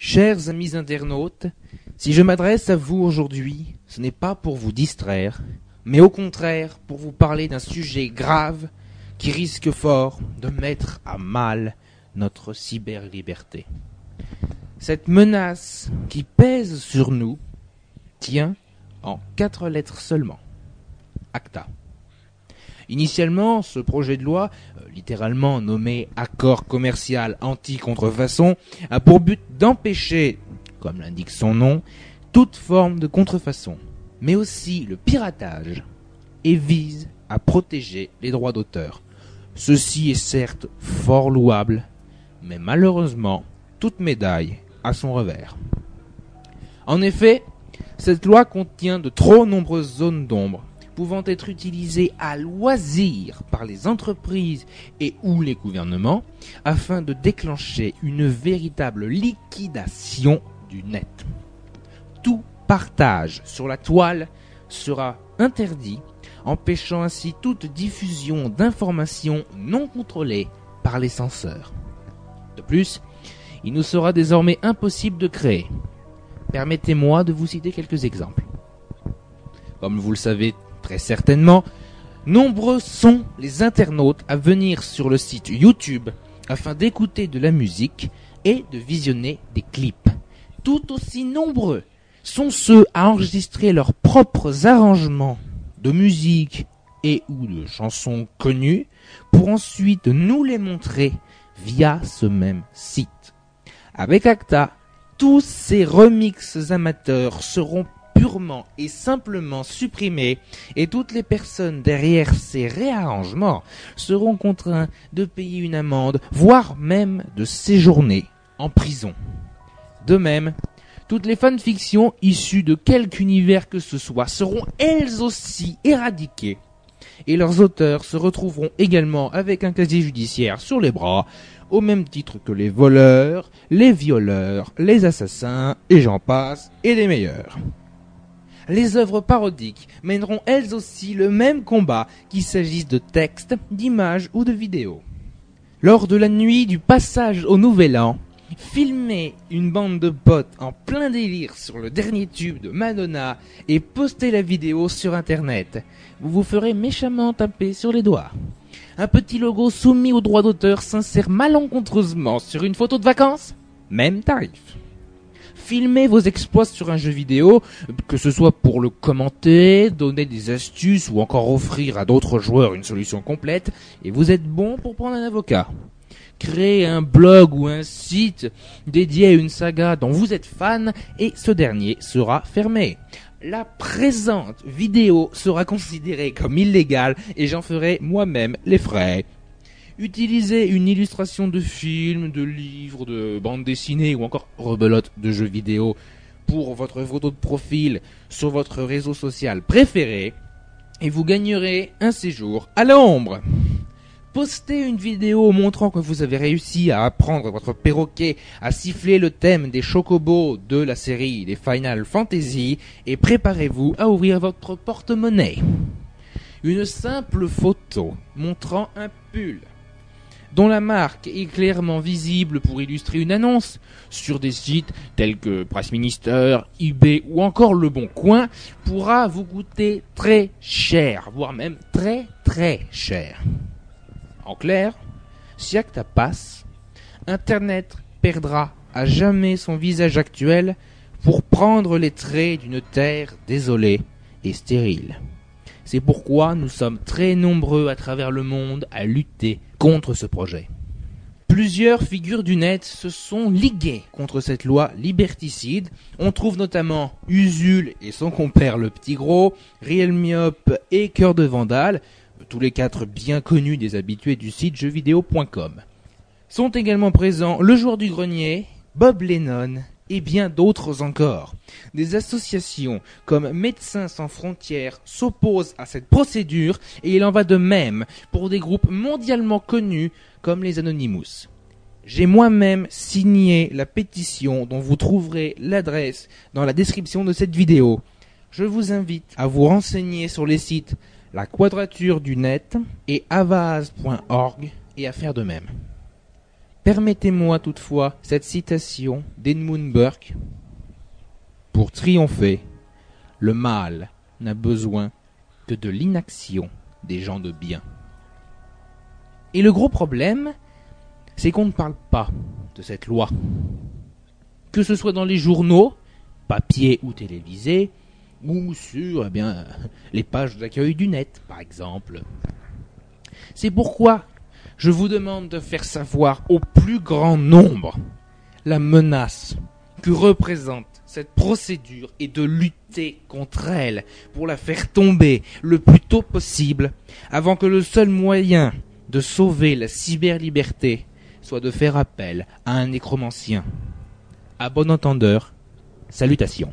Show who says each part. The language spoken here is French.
Speaker 1: Chers amis internautes, si je m'adresse à vous aujourd'hui, ce n'est pas pour vous distraire, mais au contraire pour vous parler d'un sujet grave qui risque fort de mettre à mal notre cyberliberté. Cette menace qui pèse sur nous tient en 4 lettres seulement. ACTA. Initialement, ce projet de loi, littéralement nommé Accord commercial anti-contrefaçon, a pour but d'empêcher, comme l'indique son nom, toute forme de contrefaçon, mais aussi le piratage, et vise à protéger les droits d'auteur. Ceci est certes fort louable, mais malheureusement, toute médaille a son revers. En effet, cette loi contient de trop nombreuses zones d'ombre, pouvant être utilisées à loisir par les entreprises et ou les gouvernements afin de déclencher une véritable liquidation du net. Tout partage sur la toile sera interdit, empêchant ainsi toute diffusion d'informations non contrôlées par les censeurs. De plus, il nous sera désormais impossible de créer. Permettez-moi de vous citer quelques exemples. Comme vous le savez très certainement, nombreux sont les internautes à venir sur le site YouTube afin d'écouter de la musique et de visionner des clips. Tout aussi nombreux sont ceux à enregistrer leurs propres arrangements de musique et ou de chansons connues pour ensuite nous les montrer via ce même site. Avec ACTA, tous ces remixes amateurs seront purement et simplement supprimés et toutes les personnes derrière ces réarrangements seront contraints de payer une amende, voire même de séjourner en prison. De même, toutes les fanfictions issues de quelque univers que ce soit seront elles aussi éradiquées et leurs auteurs se retrouveront également avec un casier judiciaire sur les bras, au même titre que les voleurs, les violeurs, les assassins, et j'en passe, et des meilleurs. Les œuvres parodiques mèneront elles aussi le même combat qu'il s'agisse de textes, d'images ou de vidéos. Lors de la nuit du passage au Nouvel An, filmer une bande de potes en plein délire sur le dernier tube de Madonna et poster la vidéo sur internet. Vous vous ferez méchamment taper sur les doigts. Un petit logo soumis aux droits d'auteur s'insère malencontreusement sur une photo de vacances, même tarif. Filmez vos exploits sur un jeu vidéo, que ce soit pour le commenter, donner des astuces ou encore offrir à d'autres joueurs une solution complète, et vous êtes bon pour prendre un avocat. Créez un blog ou un site dédié à une saga dont vous êtes fan et ce dernier sera fermé. La présente vidéo sera considérée comme illégale et j'en ferai moi-même les frais. Utilisez une illustration de film, de livre, de bande dessinée ou encore rebelote de jeux vidéo pour votre photo de profil sur votre réseau social préféré et vous gagnerez un séjour à l'ombre. Postez une vidéo montrant que vous avez réussi à apprendre votre perroquet à siffler le thème des chocobos de la série des Final Fantasy et préparez-vous à ouvrir votre porte-monnaie. Une simple photo montrant un pull dont la marque est clairement visible pour illustrer une annonce sur des sites tels que Press Minister, eBay ou encore Le Bon Coin pourra vous coûter très cher, voire même très très cher. En clair, si ACTA passe, Internet perdra à jamais son visage actuel pour prendre les traits d'une terre désolée et stérile. C'est pourquoi nous sommes très nombreux à travers le monde à lutter contre ce projet. Plusieurs figures du net se sont liguées contre cette loi liberticide. On trouve notamment Usul et son compère le Petit Gros, Realmyop et Cœur de Vandale, tous les 4 bien connus des habitués du site jeuxvideo.com. Sont également présents le Joueur du Grenier, Bob Lennon et bien d'autres encore. Des associations comme Médecins sans frontières s'opposent à cette procédure et il en va de même pour des groupes mondialement connus comme les Anonymous. J'ai moi-même signé la pétition dont vous trouverez l'adresse dans la description de cette vidéo. Je vous invite à vous renseigner sur les sites La Quadrature du Net et avaz.org et à faire de même. Permettez-moi toutefois cette citation d'Edmund Burke. Pour triompher, le mal n'a besoin que de l'inaction des gens de bien. Et le gros problème, c'est qu'on ne parle pas de cette loi. Que ce soit dans les journaux, papier ou télévisés, ou sur les pages d'accueil du net, par exemple. C'est pourquoi je vous demande de faire savoir au plus grand nombre la menace que représente cette procédure et de lutter contre elle pour la faire tomber le plus tôt possible avant que le seul moyen de sauver la cyberliberté soit de faire appel à un nécromancien. À bon entendeur, salutations.